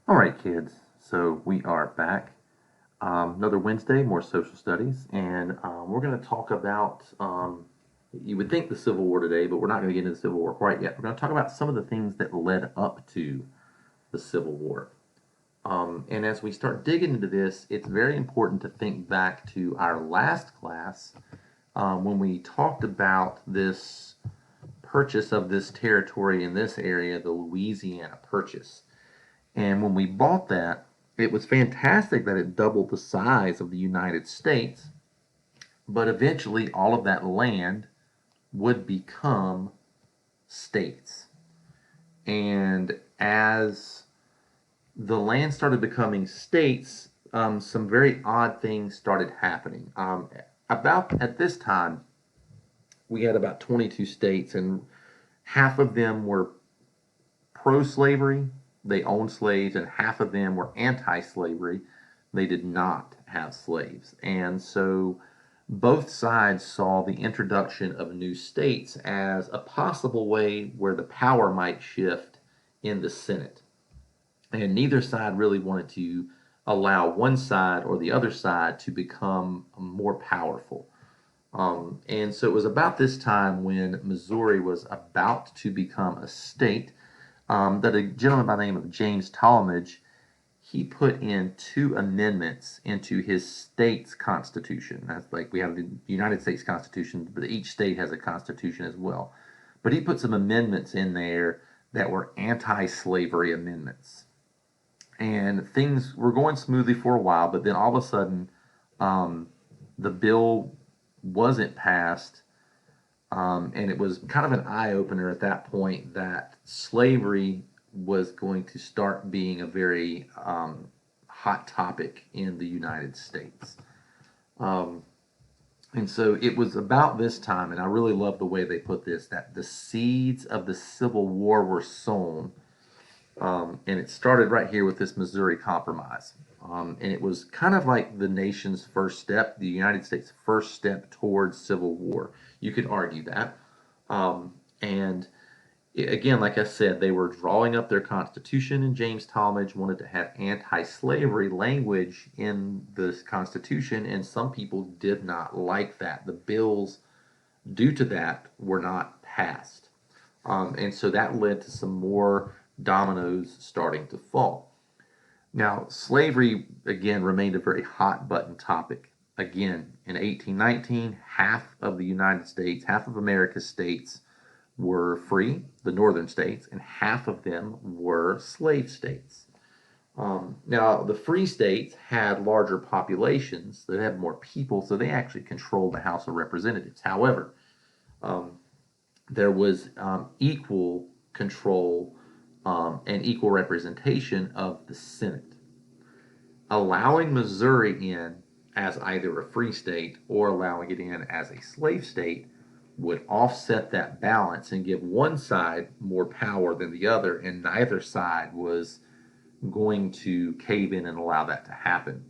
All right, kids. So we are back. Another Wednesday, more social studies, and we're going to talk about. You would think the Civil War today, but we're not going to get into the Civil War quite yet. We're going to talk about some of the things that led up to the Civil War. And as we start digging into this, it's very important to think back to our last class when we talked about this purchase of this territory in this area, the Louisiana Purchase. And when we bought that, it was fantastic that it doubled the size of the United States, but eventually all of that land would become states. And as the land started becoming states, some very odd things started happening. About at this time, we had about 22 states, and half of them were pro slavery, they owned slaves, and half of them were anti slavery. They did not have slaves. And so both sides saw the introduction of new states as a possible way where the power might shift in the Senate. And neither side really wanted to allow one side or the other side to become more powerful. And so it was about this time when Missouri was about to become a state that a gentleman by the name of James Talmadge he put in two amendments into his state's constitution. That's like we have the United States Constitution, but each state has a constitution as well. But he put some amendments in there that were anti-slavery amendments, and things were going smoothly for a while. But then all of a sudden, the bill wasn't passed, and it was kind of an eye opener at that point that slavery was going to start being a very hot topic in the United States. Um, and so it was about this time, and I really love the way they put this, that the seeds of the Civil War were sown. And it started right here with this Missouri Compromise. And it was kind of like the nation's first step, the United States' first step towards civil war. You could argue that. And again, like I said, they were drawing up their Constitution, and James Talmadge wanted to have anti slavery language in the Constitution, and some people did not like that. The bills, due to that, were not passed. And so that led to some more dominoes starting to fall. Now, slavery, again, remained a very hot button topic. Again, in 1819, half of the United States, half of America's states were free, the northern states, and half of them were slave states. Now, the free states had larger populations, they had more people, so they actually controlled the House of Representatives. However, um, there was equal control and equal representation of the Senate. Allowing Missouri in as either a free state or allowing it in as a slave state would offset that balance and give one side more power than the other, and neither side was going to cave in and allow that to happen.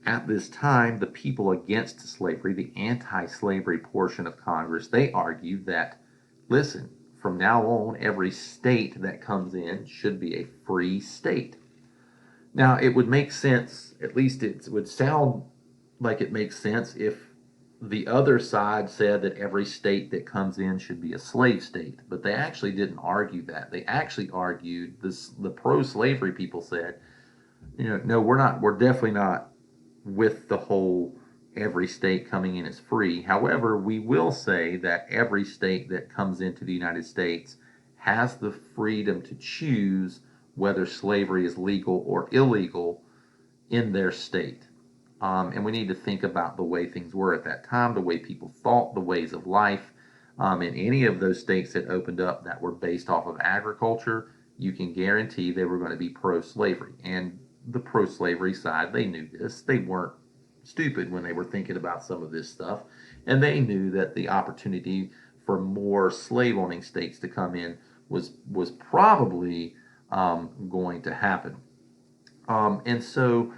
At this time, the people against slavery, the anti slavery portion of Congress, they argued that, listen, from now on, every state that comes in should be a free state. Now, it would make sense, at least it would sound like it makes sense if the other side said that every state that comes in should be a slave state, but they actually didn't argue that. They actually argued this. The pro-slavery people said, no, we're definitely not with the whole every state coming in is free. However, we will say that every state that comes into the United States has the freedom to choose whether slavery is legal or illegal in their state. And we need to think about the way things were at that time, the way people thought, the ways of life. In any of those states that opened up that were based off of agriculture, you can guarantee they were going to be pro slavery. And the pro slavery side, they knew this. They weren't stupid when they were thinking about some of this stuff. And they knew that the opportunity for more slave owning states to come in was probably going to happen. And so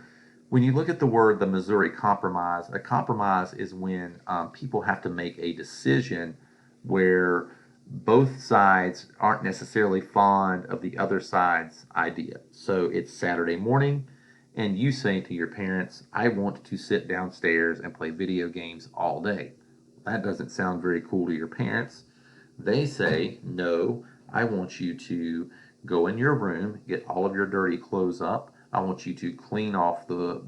when you look at the word, the Missouri Compromise, a compromise is when people have to make a decision where both sides aren't necessarily fond of the other side's idea. So it's Saturday morning, and you say to your parents, I want to sit downstairs and play video games all day. That doesn't sound very cool to your parents. They say, no, I want you to go in your room, get all of your dirty clothes up. I want you to clean off the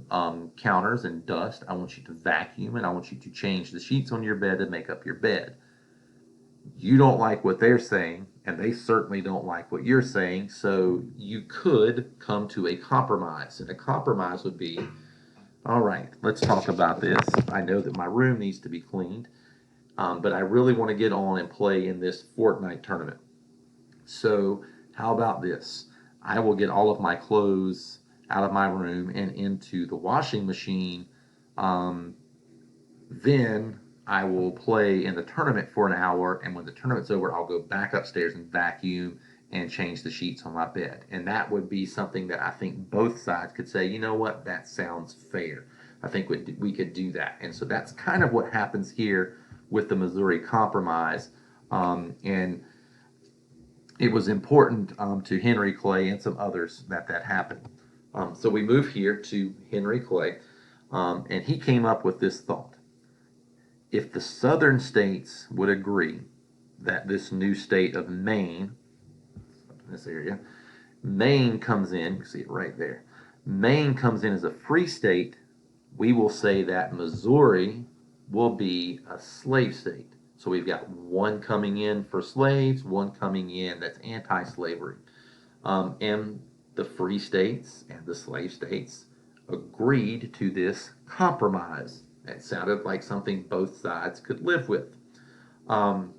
counters and dust. I want you to vacuum, and I want you to change the sheets on your bed and make up your bed. You don't like what they're saying, and they certainly don't like what you're saying, so you could come to a compromise. And a compromise would be, all right, let's talk about this. I know that my room needs to be cleaned, but I really want to get on and play in this Fortnite tournament. So, how about this? I will get all of my clothes out of my room and into the washing machine. Um, then I will play in the tournament for an hour, and when the tournament's over, I'll go back upstairs and vacuum and change the sheets on my bed. And that would be something that I think both sides could say, you know what, that sounds fair. I think we could do that. And so that's kind of what happens here with the Missouri Compromise. And it was important to Henry Clay and some others that happened. So we move here to Henry Clay, and he came up with this thought. If the southern states would agree that this new state of Maine, this area, Maine comes in, you see it right there, Maine comes in as a free state, we will say that Missouri will be a slave state. So we've got one coming in for slaves, one coming in that's anti-slavery. And the free states and the slave states agreed to this compromise. It sounded like something both sides could live with. Um,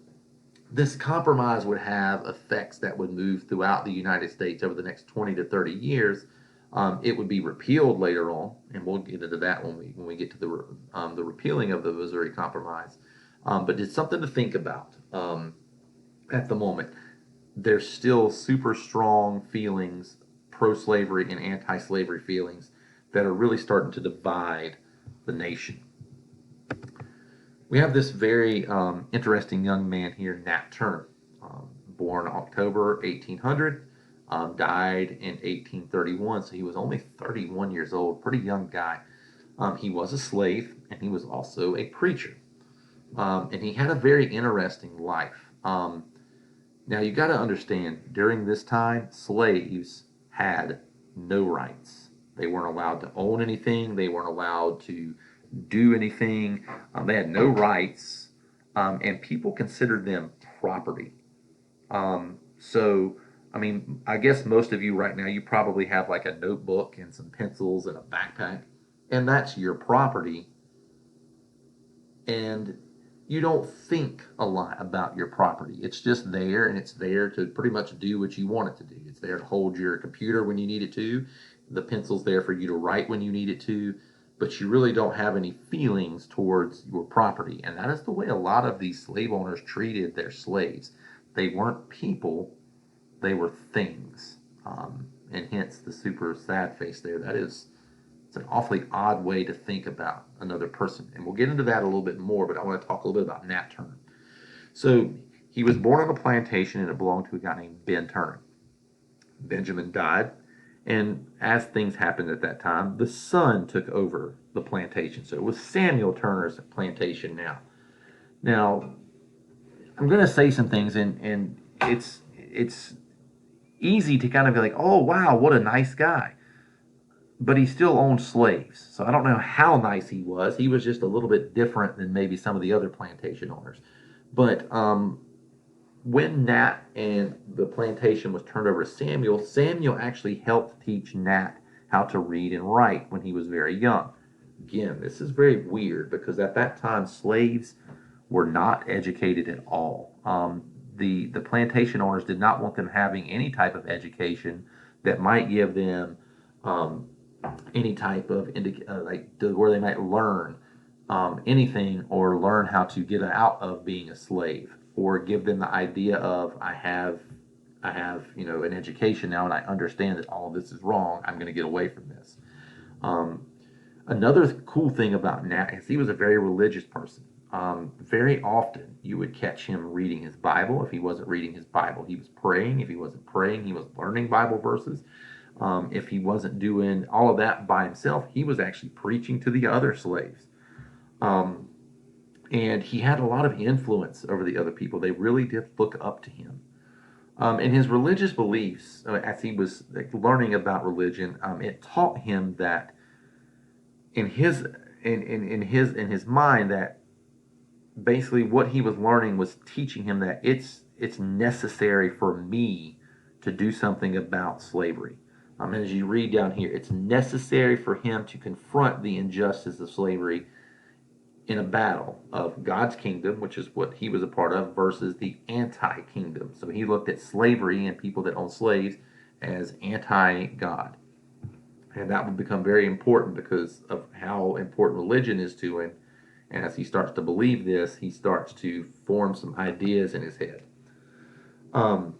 this compromise would have effects that would move throughout the United States over the next 20 to 30 years. It would be repealed later on, and we'll get into that when we get to the repealing of the Missouri Compromise. But it's something to think about at the moment. There's still super strong feelings, pro-slavery and anti-slavery feelings, that are really starting to divide the nation. We have this very interesting young man here, Nat Turner, born October 1800, died in 1831, so he was only 31 years old, pretty young guy. He was a slave, and he was also a preacher. And he had a very interesting life. Now, you got to understand, during this time, slaves had no rights. They weren't allowed to own anything. They weren't allowed to do anything. They had no rights, and people considered them property. So, I mean, I guess most of you right now, you probably have like a notebook and some pencils and a backpack, and that's your property. And you don't think a lot about your property. It's just there, and it's there to pretty much do what you want it to do. It's there to hold your computer when you need it to. The pencil's there for you to write when you need it to, but you really don't have any feelings towards your property. And that is the way a lot of these slave owners treated their slaves. They weren't people, they were things. And hence the super sad face there. It's an awfully odd way to think about another person. And we'll get into that a little bit more, but I want to talk a little bit about Nat Turner. So he was born on a plantation, and it belonged to a guy named Ben Turner. Benjamin died, and as things happened at that time, the son took over the plantation. So it was Samuel Turner's plantation now. Now, I'm going to say some things, and it's easy to kind of be like, oh, wow, what a nice guy. But he still owned slaves. So I don't know how nice he was. He was just a little bit different than maybe some of the other plantation owners. But when Nat and the plantation was turned over to Samuel, Samuel actually helped teach Nat how to read and write when he was very young. Again, this is very weird because at that time, slaves were not educated at all. The plantation owners did not want them having any type of education that might give them any type of where they might learn anything or learn how to get out of being a slave, or give them the idea of I have an education now and I understand that all of this is wrong. I'm going to get away from this. Another cool thing about Nat is he was a very religious person. very often you would catch him reading his Bible. If he wasn't reading his Bible, he was praying. If he wasn't praying, he was learning Bible verses. If he wasn't doing all of that by himself, he was actually preaching to the other slaves. Um, and he had a lot of influence over the other people. They really did look up to him. And his religious beliefs, as he was like, learning about religion, it taught him that in his in his mind that basically what he was learning was teaching him that it's necessary for me to do something about slavery. And as you read down here, it's necessary for him to confront the injustice of slavery in a battle of God's kingdom, which is what he was a part of, versus the anti-kingdom. So he looked at slavery and people that own slaves as anti-God. And that would become very important because of how important religion is to him. And as he starts to believe this, he starts to form some ideas in his head. Um,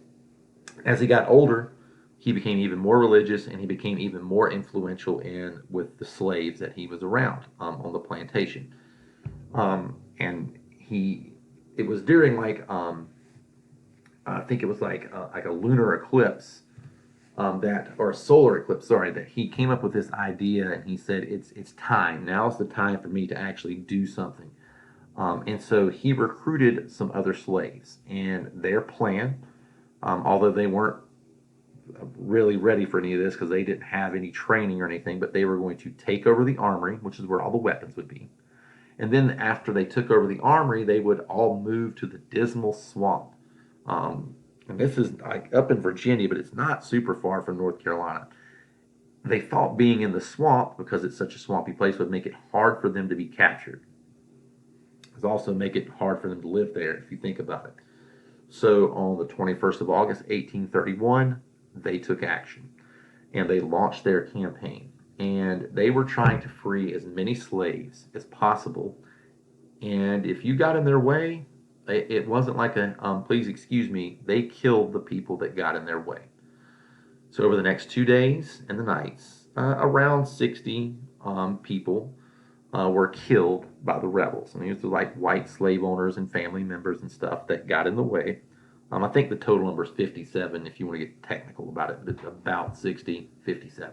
as he got older, he became even more religious and he became even more influential in with the slaves that he was around on the plantation. And it was during I think it was like a lunar eclipse or a solar eclipse, sorry, that he came up with this idea and he said, it's time. Now's the time for me to actually do something. And so he recruited some other slaves, and their plan, although they weren't really ready for any of this because they didn't have any training or anything, but they were going to take over the armory, which is where all the weapons would be. And then after they took over the armory, they would all move to the Dismal Swamp. And this is like up in Virginia, but it's not super far from North Carolina. They thought being in the swamp, because it's such a swampy place, would make it hard for them to be captured. It would also make it hard for them to live there, if you think about it. So on the 21st of August, 1831, they took action and they launched their campaign. And they were trying to free as many slaves as possible. And if you got in their way, it wasn't like please excuse me, they killed the people that got in their way. So over the next 2 days and the nights, around 60 people were killed by the rebels. And these were like white slave owners and family members and stuff that got in the way. I think the total number is 57 if you want to get technical about it, but it's about 60, 57.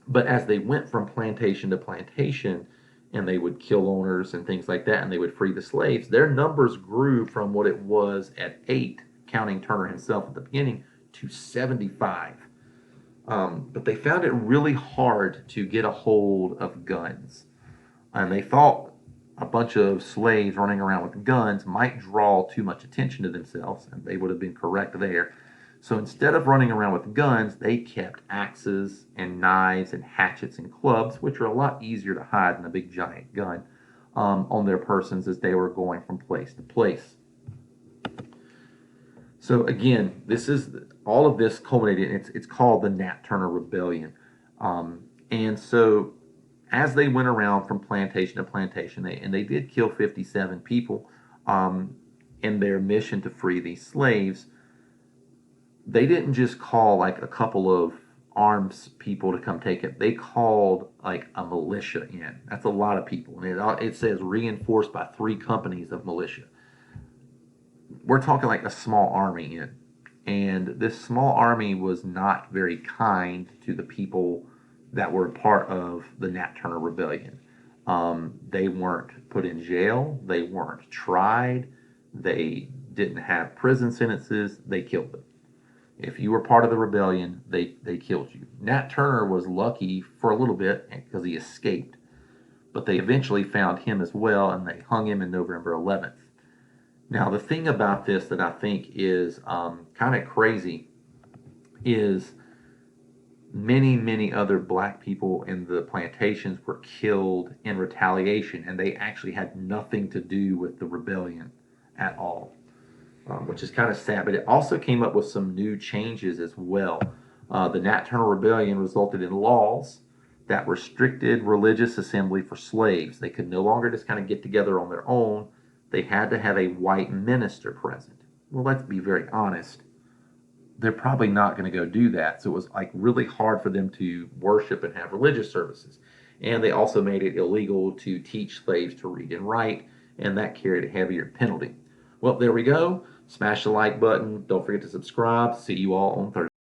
But as they went from plantation to plantation, and they would kill owners and things like that, and they would free the slaves, their numbers grew from what it was at 8, counting Turner himself at the beginning, to 75. But they found it really hard to get a hold of guns. And they thought a bunch of slaves running around with guns might draw too much attention to themselves, and they would have been correct there. So instead of running around with guns, they kept axes and knives and hatchets and clubs, which are a lot easier to hide than a big giant gun, on their persons as they were going from place to place. So again, this is all of this culminated. It's called the Nat Turner Rebellion, and so as they went around from plantation to plantation, they did kill 57 people in their mission to free these slaves. They didn't just call like a couple of arms people to come take it. They called like a militia in. That's a lot of people. And it says reinforced by 3 companies of militia. We're talking like a small army in. And this small army was not very kind to the people that were part of the Nat Turner Rebellion. They weren't put in jail. They weren't tried. They didn't have prison sentences. They killed them. If you were part of the rebellion, they killed you. Nat Turner was lucky for a little bit because he escaped, but they eventually found him as well, and they hung him in November 11th. Now, the thing about this that I think is kind of crazy is many other black people in the plantations were killed in retaliation, and they actually had nothing to do with the rebellion at all. Which is kind of sad, but it also came up with some new changes as well. The Nat Turner Rebellion resulted in laws that restricted religious assembly for slaves. They could no longer just kind of get together on their own. They had to have a white minister present. Well, let's be very honest. They're probably not going to go do that. So it was like really hard for them to worship and have religious services. And they also made it illegal to teach slaves to read and write, and that carried a heavier penalty. Well, there we go. Smash the like button. Don't forget to subscribe. See you all on Thursday.